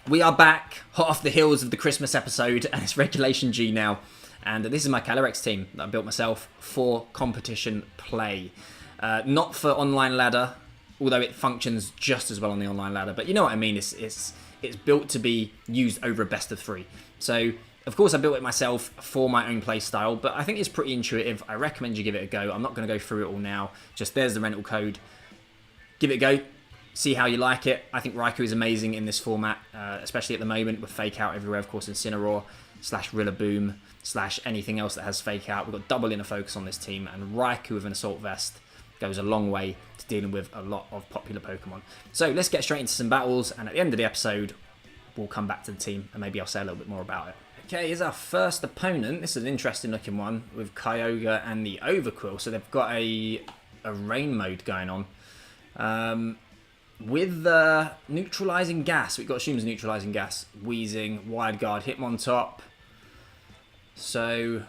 We are back, hot off the heels of the Christmas episode, and it's Regulation G now. And this is my Calyrex team that I built myself for competition play. Not for online ladder, although it functions just as well on the online ladder. But you know what I mean, it's built to be used over a best of 3. So, of course, I built it myself for my own play style, but I think it's pretty intuitive. I recommend you give it a go. I'm not going to go through it all now. Just there's the rental code. Give it a go. See how you like it. I think RAIKOU is amazing in this format, especially at the moment with Fake Out everywhere, of course, Incineroar / Rillaboom / anything else that has Fake Out. We've got double inner focus on this team, and RAIKOU with an Assault Vest goes a long way to dealing with a lot of popular Pokemon. So let's get straight into some battles, and at the end of the episode, we'll come back to the team, and maybe I'll say a little bit more about it. Okay, here's our first opponent. This is an interesting looking one with Kyogre and the Overqwil. So they've got a rain mode going on. With neutralizing gas, we've got Shum's neutralizing gas, Wheezing, Wide Guard, Hitmontop. So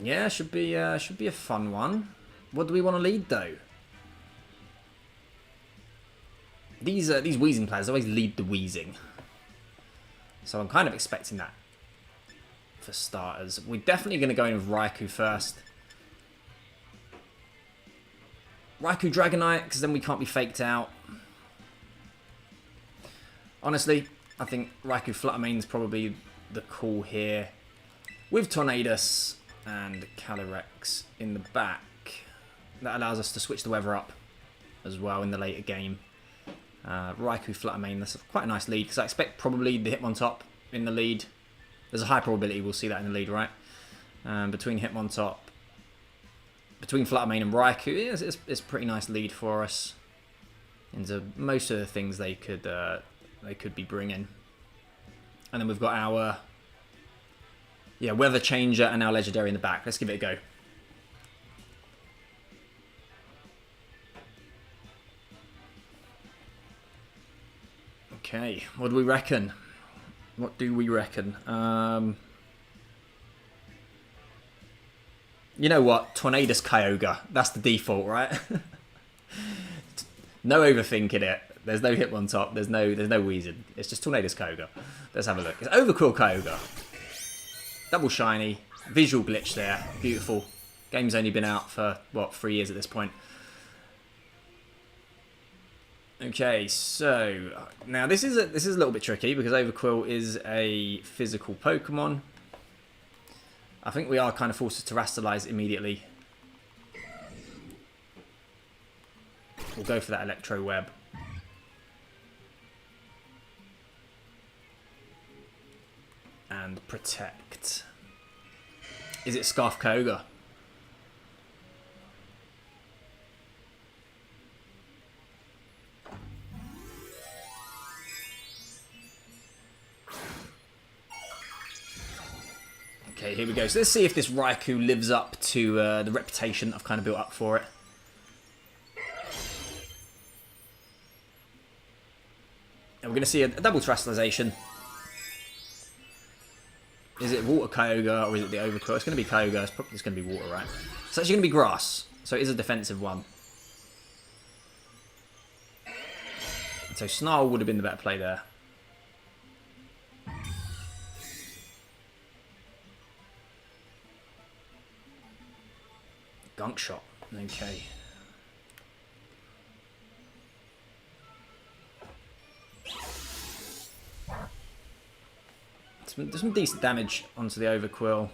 yeah, should be a fun one. What do we want to lead though? These Wheezing players always lead the Wheezing, so I'm kind of expecting that for starters. We're definitely going to go in with RAIKOU first. RAIKOU Dragonite, because then we can't be faked out. Honestly, I think RAIKOU Flutter is probably the call here. With Tornadus and Calyrex in the back, that allows us to switch the weather up as well in the later game. RAIKOU Flutter that's quite a nice lead, because I expect probably the Hitmontop in the lead. There's a high probability we'll see that in the lead, right? Between Hitmontop, between Flutter and RAIKOU, it's a pretty nice lead for us into most of the things they could be bringing. And then we've got our Weather Changer and our Legendary in the back. Let's give it a go. Okay, what do we reckon? What do we reckon? You know what? Tornadus Kyogre. That's the default, right? No overthinking it. There's no Hitmontop. There's no Wheezing. It's just Tornadus Kyogre. Let's have a look. It's Overqwil Kyogre. Double shiny. Visual glitch there. Beautiful. Game's only been out for, what, 3 years at this point. Okay, so now this is a little bit tricky because Overqwil is a physical Pokemon. I think we are kind of forced to terrestrialize immediately. We'll go for that Electro Web. And Protect. Is it Scarf Kyogre? Okay, here we go. So let's see if this RAIKOU lives up to the reputation I've kind of built up for it. And we're going to see a double terrestrialization. Is it Water Kyogre or is it the Overqwil? It's going to be Kyogre. It's probably just going to be water, right? It's actually going to be Grass. So it is a defensive one. So Snarl would have been the better play there. Gunk Shot. Okay. There's some decent damage onto the Overqwil.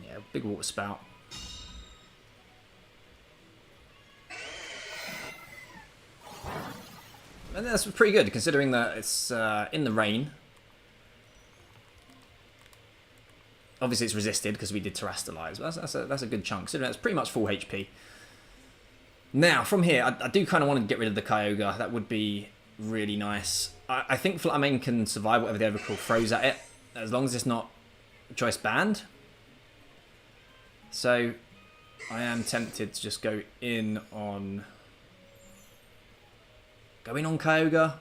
Yeah, big water spout. And that's pretty good considering that it's in the rain. Obviously it's resisted because we did terrestrialize. That's a good chunk considering it's pretty much full HP. Now from here, I do kind of want to get rid of the Kyogre. That would be really nice. I think Flutter can survive whatever the Overqwil throws at it, as long as it's not choice banned. So I am tempted to just go in on Kyogre.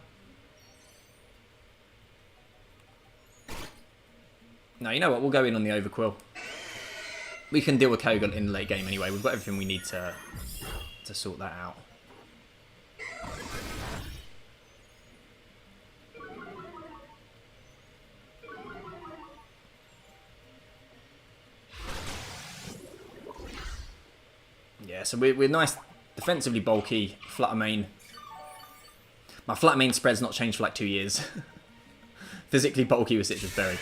No, you know what? We'll go in on the Overqwil. We can deal with Kyogre in the late game anyway. We've got everything we need to sort that out. Yeah, so we're nice, defensively bulky, Flutter main. My Flutter main spread's not changed for like 2 years. Physically bulky with Sitrus Berry.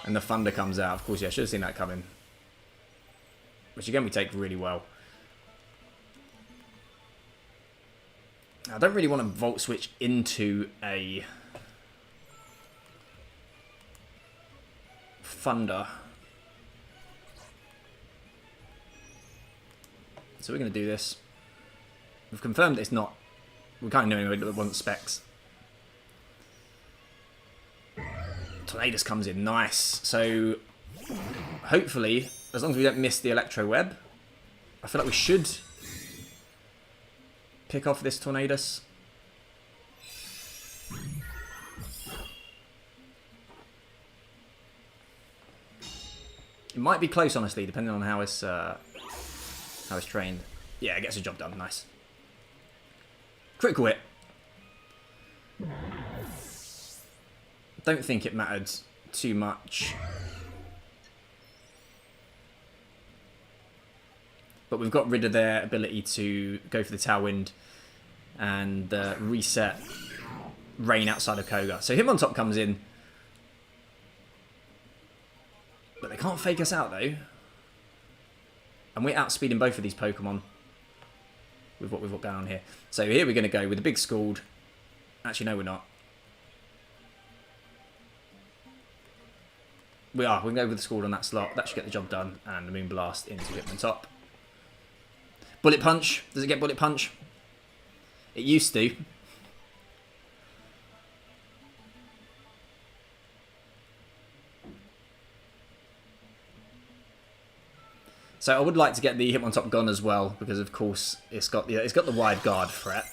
And the Thunder comes out. Of course, yeah, I should have seen that coming. Which again, we take really well. I don't really want to Volt Switch into a Thunder. So we're going to do this. We've confirmed it's not. We kind of know anyway that it wasn't Specs. Tornadus comes in. Nice. So hopefully, as long as we don't miss the Electro Web, I feel like we should pick off this Tornadus. It might be close, honestly, depending on how it's trained. Yeah, it gets the job done. Nice. Critical hit. Don't think it mattered too much. But we've got rid of their ability to go for the Tailwind and reset Rain outside of Kyogre. So Hitmontop comes in. But they can't fake us out, though. And we're outspeeding both of these Pokemon with what we've got going on here. So here we're going to go with a big Scald. Actually, no, we're not. We are. We're going to go with the Scald on that slot. That should get the job done. And the Moonblast into Hitmontop. Bullet Punch. Does it get Bullet Punch? It used to. So I would like to get the Hitmontop gone as well, because of course it's got the wide guard threat,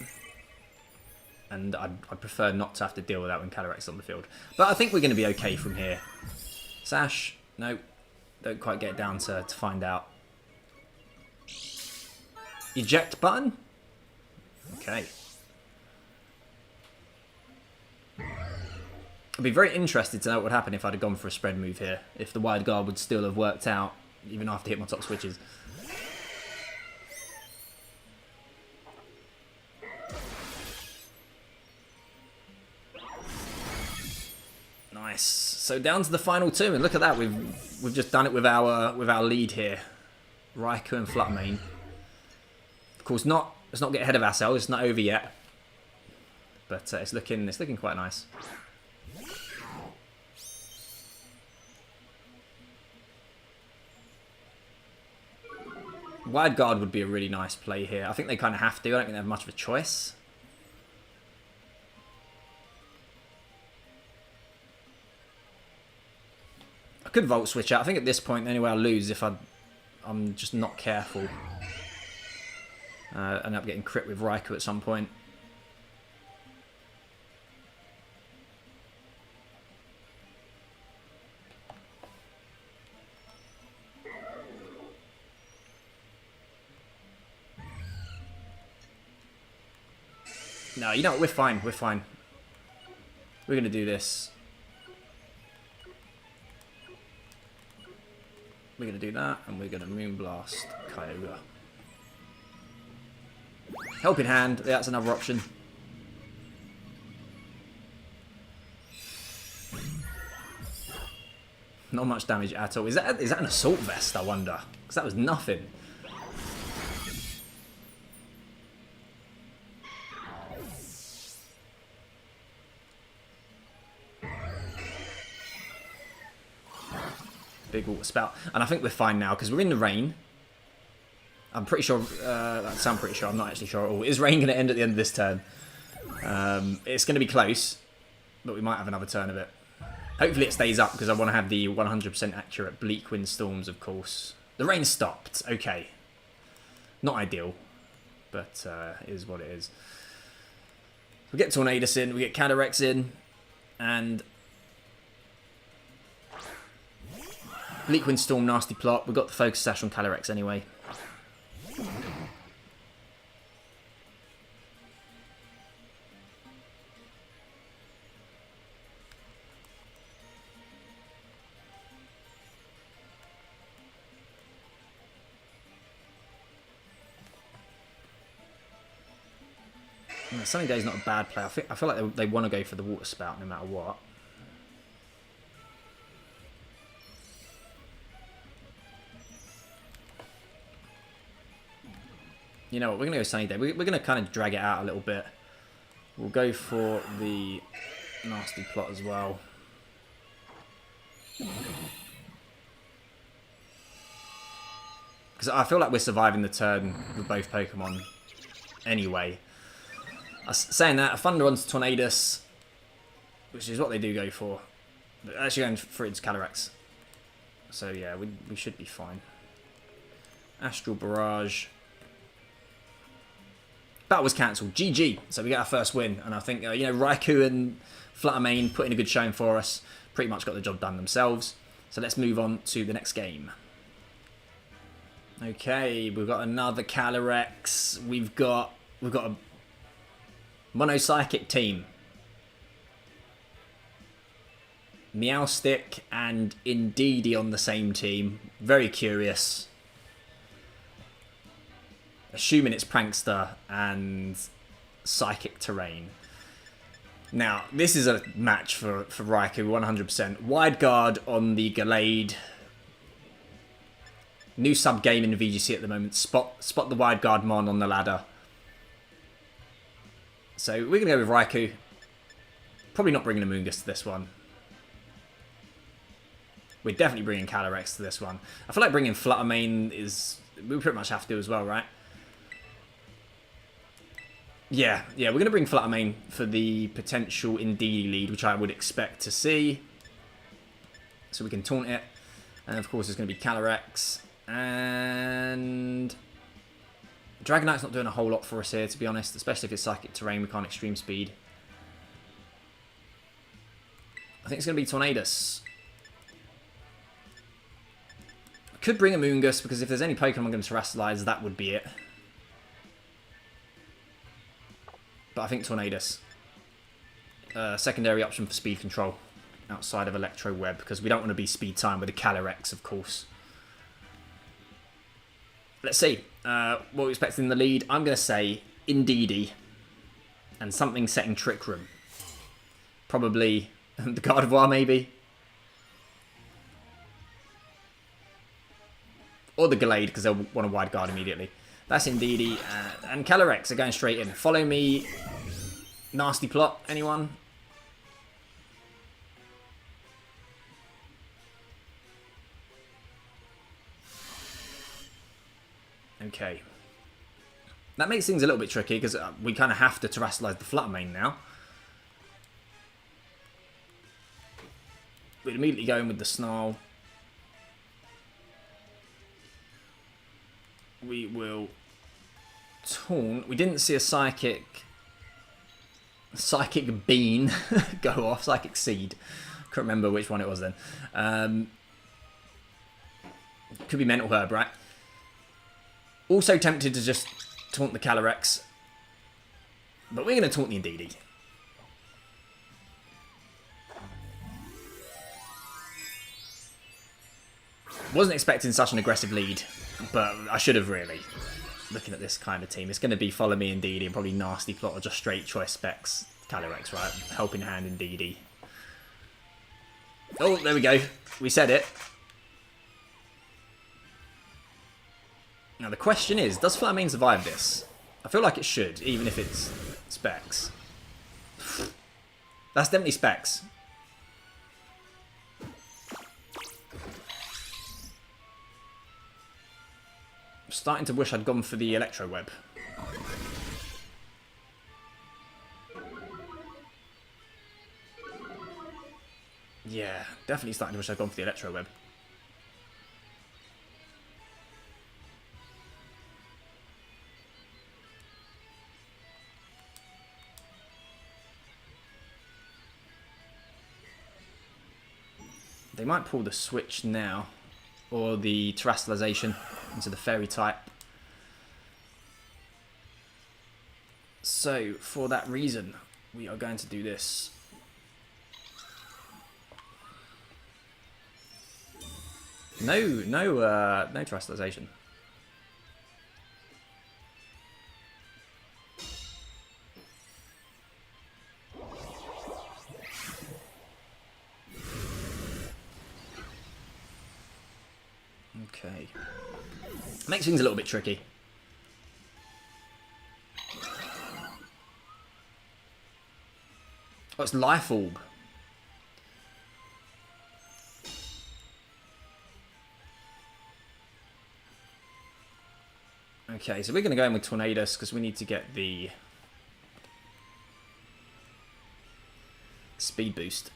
and I'd prefer not to have to deal with that when Calyrex is on the field. But I think we're going to be okay from here. Sash, no, don't quite get down to find out. Eject button. Okay. I'd be very interested to know what would happen if I'd have gone for a spread move here. If the wide guard would still have worked out. Even after Hitmontop switches. Nice. So down to the final two, and look at that. We've just done it with our lead here. RAIKOU and Flutter main. Of course, let's not get ahead of ourselves. It's not over yet, but it's looking quite nice. Wide guard would be a really nice play here. I think they kind of have to. I don't think they have much of a choice. I could Volt Switch out. I think at this point, the only way I'll lose if I'm just not careful. End up getting crit with RAIKOU at some point. No, you know what? We're fine. We're fine. We're going to do this. We're going to do that, and we're going to Moonblast Kyogre. Helping Hand. That's another option. Not much damage at all. Is that an Assault Vest, I wonder? Because that was nothing. Big water spout, and I think we're fine now because we're in the rain. I'm pretty sure. I'm pretty sure. I'm not actually sure at all. Is rain going to end at the end of this turn? It's going to be close, but we might have another turn of it. Hopefully it stays up because I want to have the 100% accurate Bleakwind Storms, of course. The rain stopped. Okay, not ideal, but it is what it is. We get Tornadus in. We get Calyrex in, and Bleakwind Storm, nasty plot. We've got the focus sash on Calyrex anyway. Sunny Day's not a bad play. I feel like they want to go for the Water Spout no matter what. You know what, we're going to go Sunny Day. We're going to kind of drag it out a little bit. We'll go for the Nasty Plot as well. Because I feel like we're surviving the turn with both Pokemon anyway. Saying that, a Thunder onto Tornadus, which is what they do go for. But actually going for its Calyrex. So yeah, we should be fine. Astral Barrage. That was cancelled. GG. So we get our first win. And I think, you know, RAIKOU and Flutter put in a good showing for us. Pretty much got the job done themselves. So let's move on to the next game. Okay, we've got another Calyrex. We've got a Mono-Psychic team. Meowstic and Indeedee on the same team. Very curious. Assuming it's Prankster and Psychic Terrain. Now, this is a match for RAIKOU, 100%. Wide Guard on the Gallade. New sub-game in the VGC at the moment. Spot the Wide Guard Mon on the ladder. So we're going to go with RAIKOU. Probably not bringing Amoonguss to this one. We're definitely bringing Calyrex to this one. I feel like bringing Flutter is... We pretty much have to as well, right? Yeah, we're going to bring Flutter for the potential Indeedee lead, which I would expect to see. So we can taunt it. And of course, it's going to be Calyrex. And Dragonite's not doing a whole lot for us here, to be honest. Especially if it's Psychic Terrain, we can't Extreme Speed. I think it's going to be Tornadus. Could bring Amoonguss, because if there's any Pokemon I'm going to Terastallize, that would be it. But I think Tornadus. Secondary option for speed control outside of Electro Web, because we don't want to be speed time with a Calyrex, of course. Let's see. What we're expecting in the lead. I'm going to say Indeedee and something setting Trick Room. Probably the Gardevoir, maybe. Or the Gallade, because they'll want to Wide Guard immediately. That's Indeedee. And Calyrex are going straight in. Follow me. Nasty Plot. Anyone? Okay. That makes things a little bit tricky, because we kind of have to Terastallize the Flutter now. We'd immediately go in with the Snarl. We will taunt. We didn't see a Psychic Bean go off. Psychic Seed. Can't remember which one it was then. Could be Mental Herb, right? Also tempted to just taunt the Calyrex. But we're going to taunt the Indeedee. Wasn't expecting such an aggressive lead, but I should have really. Looking at this kind of team, it's going to be Follow Me Indeedee and probably Nasty Plot or just straight Choice Specs Calyrex, right? Helping Hand Indeedee. Oh, there we go. We said it. Now the question is, does Flutter survive this? I feel like it should, even if it's Specs. That's definitely Specs. I'm starting to wish I'd gone for the Electro Web. Yeah, definitely starting to wish I'd gone for the Electro Web. They might pull the switch now, or the Terastallization into the Fairy type. So, for that reason, we are going to do this. No Terastallization. Okay. Makes things a little bit tricky. Oh, it's Life Orb. Okay, so we're going to go in with Tornadus because we need to get the speed boost.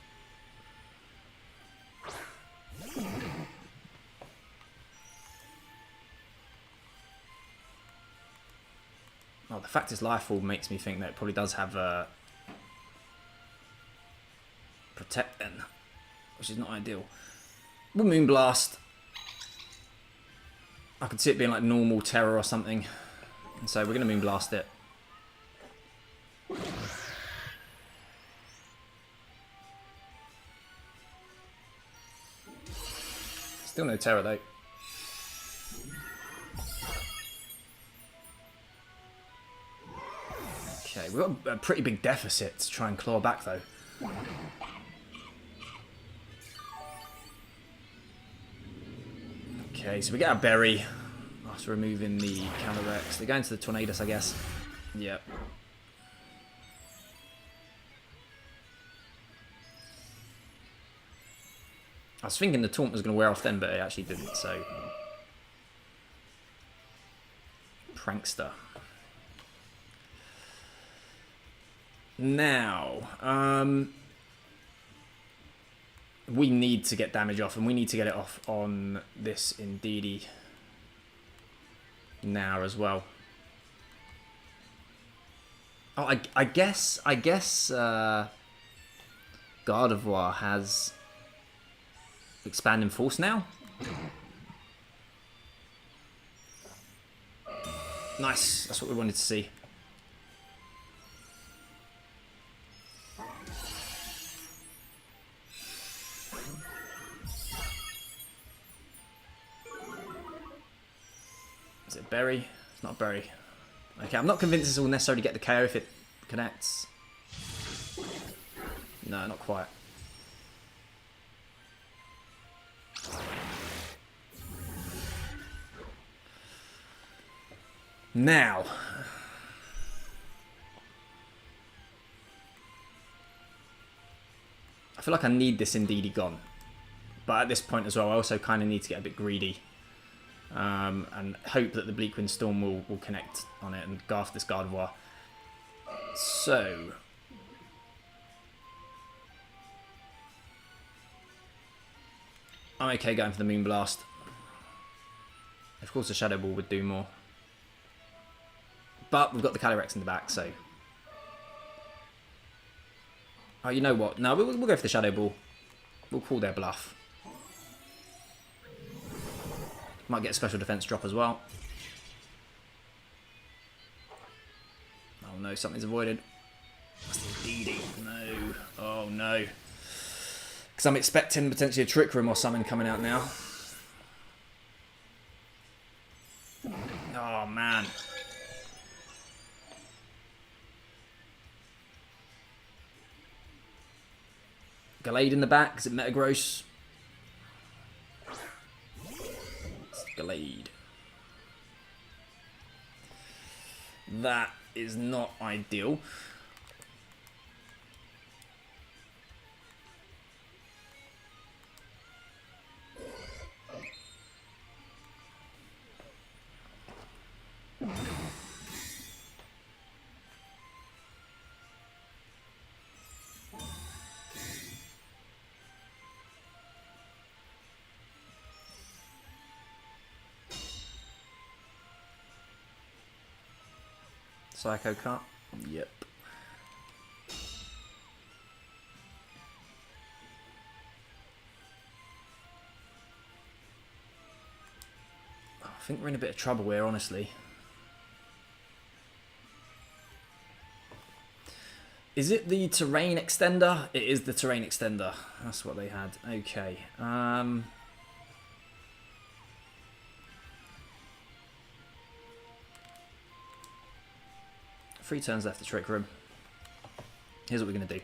Oh, the fact it's Life Orb makes me think that it probably does have a Protect then, which is not ideal. We'll Moonblast. I could see it being like normal Tera or something. And so we're going to Moonblast it. Still no Tera though. Okay, we've got a pretty big deficit to try and claw back though. Okay, so we get our Berry after removing the Calyrex. They're going to the Tornadus, I guess. Yep. I was thinking the Taunt was going to wear off then, but it actually didn't, so... Prankster. Now, we need to get damage off, and we need to get it off on this Indeedee now as well. Oh, I guess Gardevoir has expanding force now. Nice, that's what we wanted to see. Is it Berry? It's not Berry. Okay, I'm not convinced this will necessarily get the KO if it connects. No, not quite. Now. I feel like I need this Indeedee gone. But at this point as well, I also kind of need to get a bit greedy. And hope that the Bleakwind Storm will connect on it and garf this Gardevoir. So... I'm okay going for the Moonblast. Of course the Shadow Ball would do more. But we've got the Calyrex in the back, so... Oh, you know what? No, we'll go for the Shadow Ball. We'll call their bluff. Might get a special defense drop as well. Oh no, something's avoided. That's the Indeedee. No. Oh no. Because I'm expecting potentially a Trick Room or something coming out now. Oh man. Gallade in the back. Is it Metagross? Gallade. That is not ideal. Psycho Cut. Yep. I think we're in a bit of trouble here, honestly. Is it the Terrain Extender? It is the Terrain Extender. That's what they had. Okay. 3 turns left to Trick Room. Here's what we're going to do.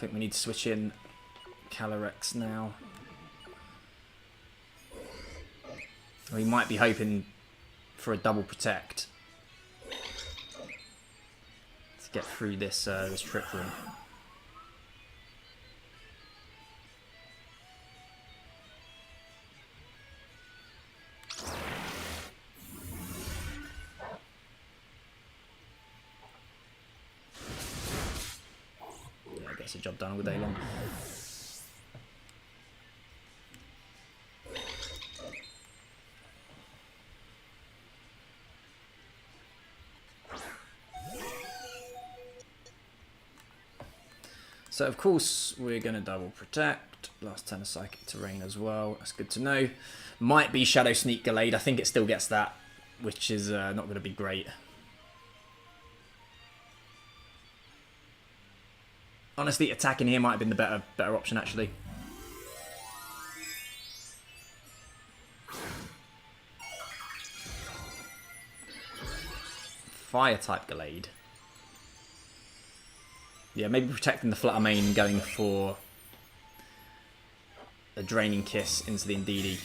think we need to switch in Calyrex now. We might be hoping for a double protect to get through this this trick room. Yeah, gets the job done all day long. So of course we're going to double protect. Last turn of Psychic Terrain as well. That's good to know. Might be Shadow Sneak Gallade. I think it still gets that, which is not going to be great. Honestly, attacking here might have been the better option actually. Fire type Gallade. Yeah, maybe protecting the Flutter main and going for a Draining Kiss into the Indeedee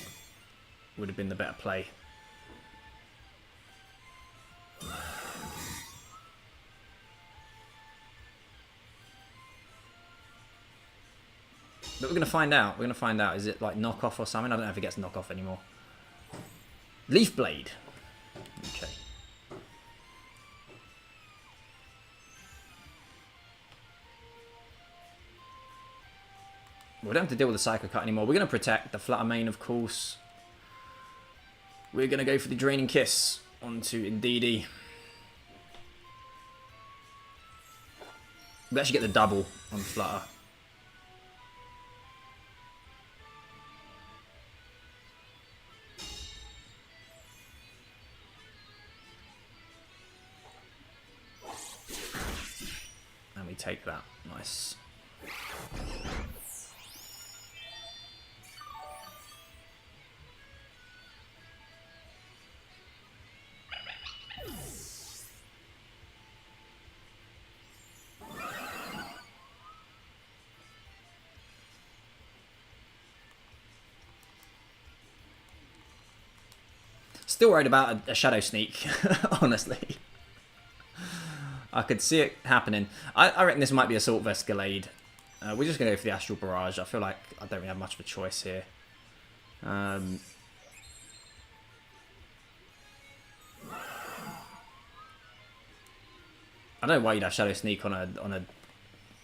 would have been the better play. But we're going to find out. We're going to find out. Is it like knockoff or something? I don't know if it gets knockoff anymore. Leaf Blade. Okay. We don't have to deal with the Psycho Cut anymore. We're going to protect the Flutter main, of course. We're going to go for the Draining Kiss onto Indeedee. We actually get the double on Flutter. And we take that. Nice. Still worried about a Shadow Sneak, honestly. I could see it happening. I reckon this might be Assault Vest Gallade. We're just going to go for the Astral Barrage. I feel like I don't really have much of a choice here. I don't know why you'd have Shadow Sneak on a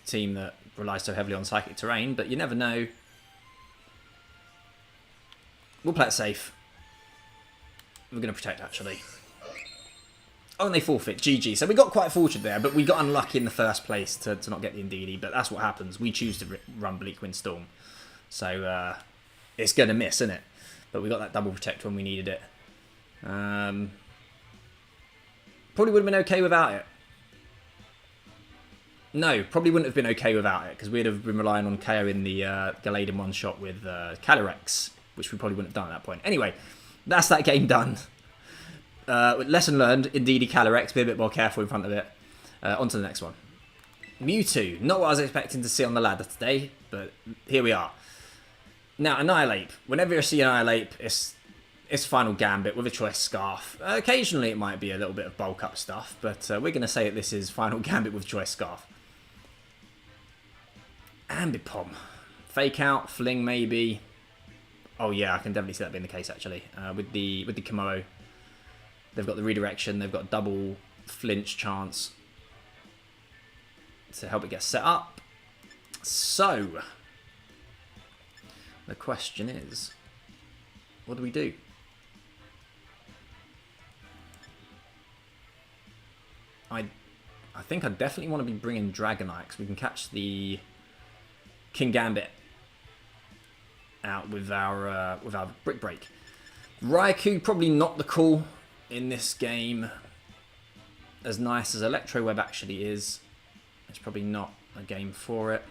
team that relies so heavily on Psychic Terrain, but you never know. We'll play it safe. We're going to protect, actually. Oh, and they forfeit. GG. So we got quite fortunate there, but we got unlucky in the first place to not get the Indeedee. But that's what happens. We choose to run Bleakwind Storm. So it's going to miss, isn't it? But we got that double protect when we needed it. Probably would have been okay without it. No, probably wouldn't have been okay without it, because we'd have been relying on KO in the Gallade in one shot with Calyrex, which we probably wouldn't have done at that point. Anyway, that's that game done. Lesson learned, Indeedee Calyrex, be a bit more careful in front of it. On to the next one. Mewtwo, not what I was expecting to see on the ladder today, but here we are. Now, Annihilate. Whenever you see Annihilate, it's Final Gambit with a Choice Scarf. Occasionally it might be a little bit of bulk up stuff, but we're going to say that this is Final Gambit with Choice Scarf. Ambipom. Fake Out, Fling maybe. Oh yeah, I can definitely see that being the case actually. With the Kommo-o. They've got the redirection, they've got double flinch chance to help it get set up. So, the question is, what do we do? I think I definitely want to be bringing Dragonite, because we can catch the King Gambit out with our Brick Break. RAIKOU, probably not the call in this game. As nice as Electro Web actually is, it's probably not a game for it.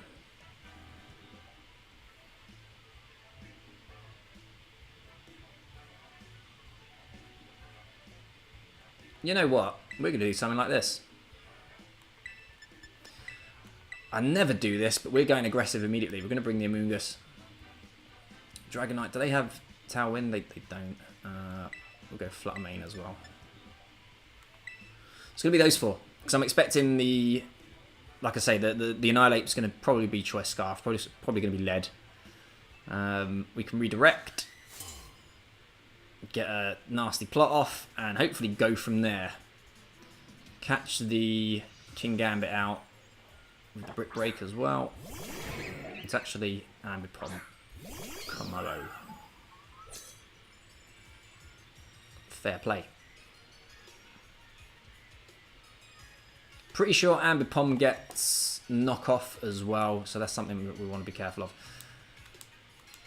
You know what? We're going to do something like this. I never do this, but we're going aggressive immediately. We're going to bring the Amoonguss. Dragonite, do they have Tailwind? They don't. We'll go Flutter main as well. It's going to be those four. Because I'm expecting the... Like I say, the Annihilate's going to probably be Choice Scarf. Probably going to be Lead. We can redirect. Get a nasty plot off. And hopefully go from there. Catch the King Gambit out. With the Brick Break as well. It's actually Ambipom. Kommo-o. Fair play. Pretty sure Ambipom gets knockoff as well, so that's something that we want to be careful of.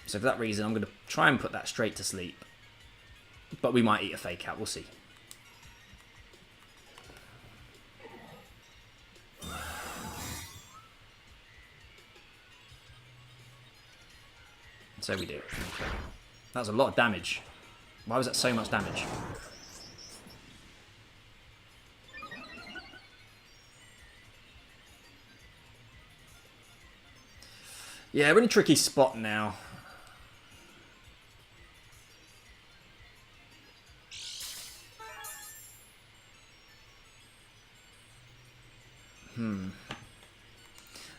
So for that reason, I'm going to try and put that straight to sleep. But we might eat a fake out, we'll see. So we do. Okay. That was a lot of damage. Why was that so much damage? Yeah, we're in a tricky spot now.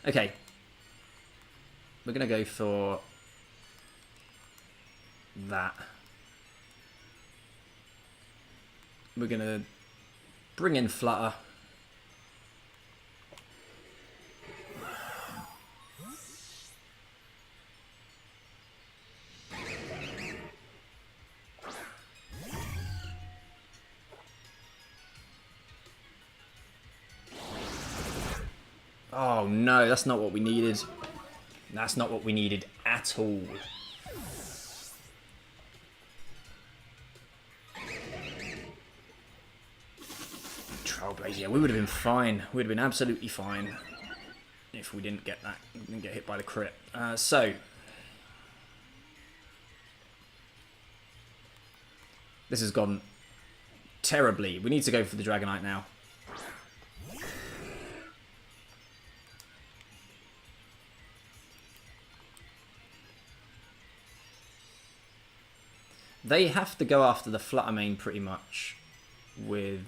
Okay. We're going to go for that. We're going to bring in Flutter. Oh no, that's not what we needed. That's not what we needed at all. Trailblazer, yeah, we would have been fine. We would have been absolutely fine if we didn't get that, didn't get hit by the crit. So this has gone terribly. We need to go for the Dragonite now. They have to go after the Flutter main pretty much with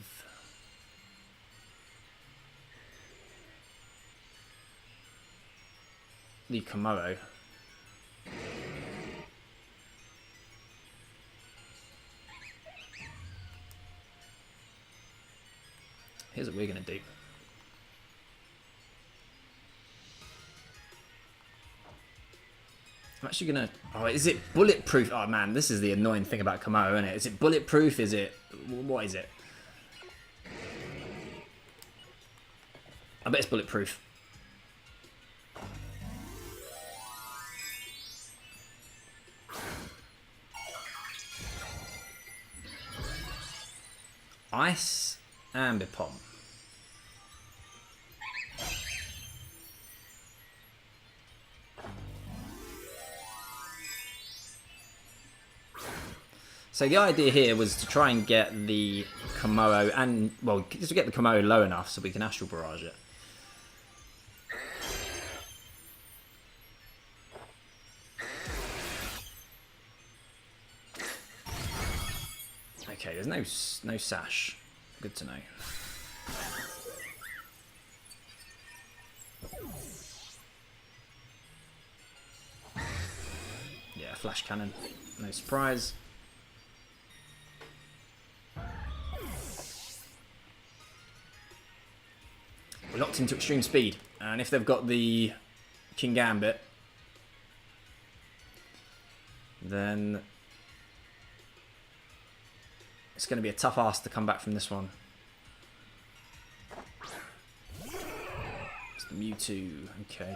the Kommo-o. Here's what we're going to do. I'm actually going to... Oh, is it bulletproof? Oh, man, this is the annoying thing about Kommo-o, isn't it? Is it bulletproof? Is it... What is it? I bet it's bulletproof. Ice Ambipom. So the idea here was to try and get the Kommo-o and, well, just to get the Kommo-o low enough so we can Astral Barrage it. Okay, there's no Sash. Good to know. Yeah, Flash Cannon. No surprise. We're locked into extreme speed, and if they've got the King Gambit, then it's going to be a tough ask to come back from this one. It's the Mewtwo, okay.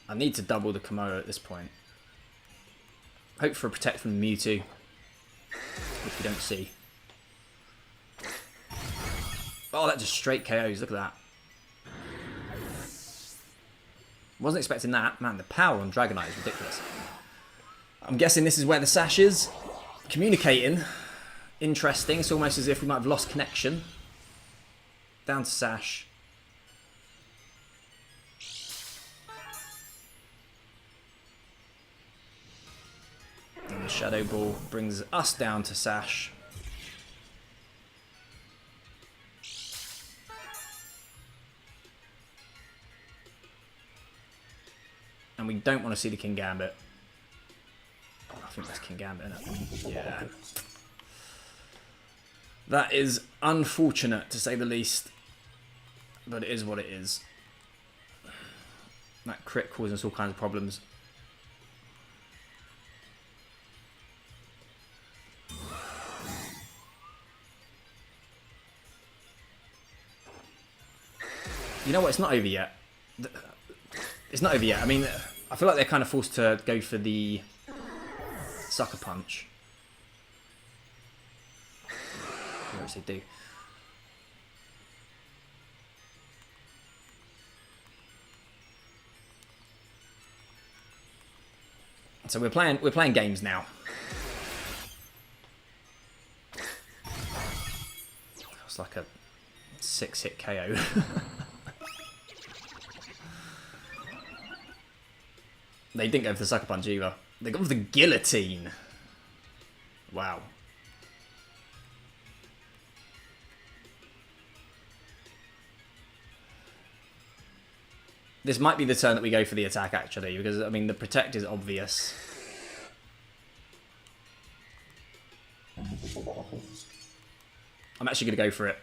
I need to double the Kommo-o at this point. Hope for a protect from the Mewtwo, which we don't see. Oh, that just straight KOs. Look at that. Wasn't expecting that. Man, the power on Dragonite is ridiculous. I'm guessing this is where the Sash is. Communicating. Interesting. It's almost as if we might have lost connection. Down to Sash. And the Shadow Ball brings us down to Sash. And we don't want to see the King Gambit. Oh, I think that's King Gambit, isn't it? Yeah. That is unfortunate, to say the least. But it is what it is. That crit causing us all kinds of problems. You know what? It's not over yet. It's not over yet. I mean, I feel like they're kind of forced to go for the Sucker Punch. What does it do? So we're playing games now. It's like a 6-hit KO. They didn't go for the Sucker Punch either. They got for the Guillotine. Wow. This might be the turn that we go for the attack, actually, because, I mean, the Protect is obvious. I'm actually going to go for it.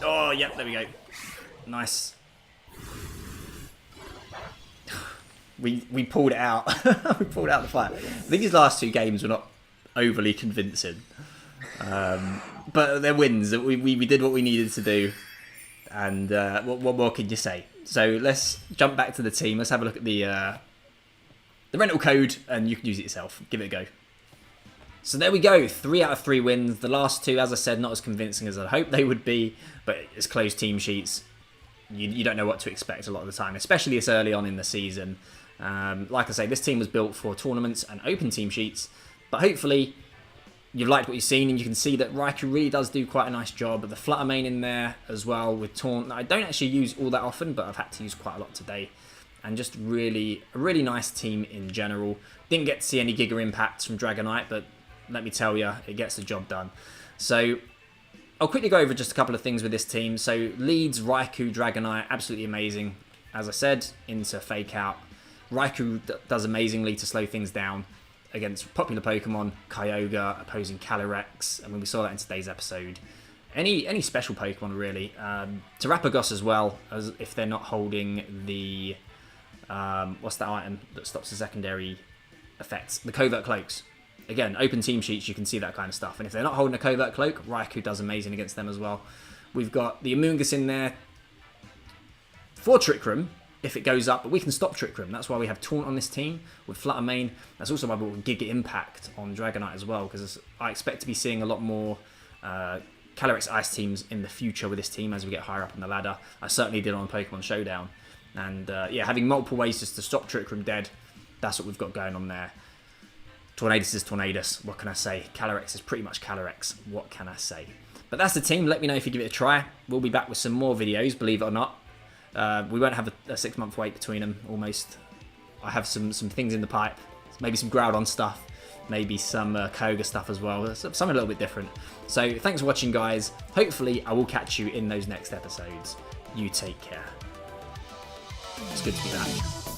Oh, yep, there we go. Nice. We pulled it out. We pulled out the fight. I think his last two games were not overly convincing. But they're wins. We did what we needed to do. And what more can you say? So let's jump back to the team. Let's have a look at the rental code, and you can use it yourself. Give it a go. So there we go, 3 out of 3 wins. The last two, as I said, not as convincing as I hoped they would be, but it's closed team sheets. You don't know what to expect a lot of the time, especially this early on in the season. Like I say, this team was built for tournaments and open team sheets, but hopefully you've liked what you've seen, and you can see that RAIKOU really does do quite a nice job. But the Flutter main in there as well with Taunt, I don't actually use all that often, but I've had to use quite a lot today. And just really, a really nice team in general. Didn't get to see any Giga Impacts from Dragonite, but let me tell you, it gets the job done. So I'll quickly go over just a couple of things with this team. So leads, RAIKOU, Dragonite, absolutely amazing. As I said, into Fake Out. RAIKOU does amazingly to slow things down against popular Pokemon, Kyogre, opposing Calyrex. I mean, we saw that in today's episode. Any special Pokemon, really. Terrapagos as well, as if they're not holding the... what's that item that stops the secondary effects? The Covert Cloaks. Again, open team sheets, you can see that kind of stuff. And if they're not holding a Covert Cloak, RAIKOU does amazing against them as well. We've got the Amoonguss in there for Trick Room, if it goes up. But we can stop Trick Room. That's why we have Taunt on this team with Flutter main. That's also why we have Giga Impact on Dragonite as well, because I expect to be seeing a lot more Calyrex Ice teams in the future with this team as we get higher up in the ladder. I certainly did on Pokemon Showdown. And yeah, having multiple ways just to stop Trick Room dead, that's what we've got going on there. Tornadus is Tornadus. What can I say? Calyrex is pretty much Calyrex. What can I say? But that's the team. Let me know if you give it a try. We'll be back with some more videos, believe it or not. We won't have a 6-month wait between them, almost. I have some things in the pipe. Maybe some Groudon stuff. Maybe some Kyogre stuff as well. Something a little bit different. So thanks for watching, guys. Hopefully I will catch you in those next episodes. You take care. It's good to be back.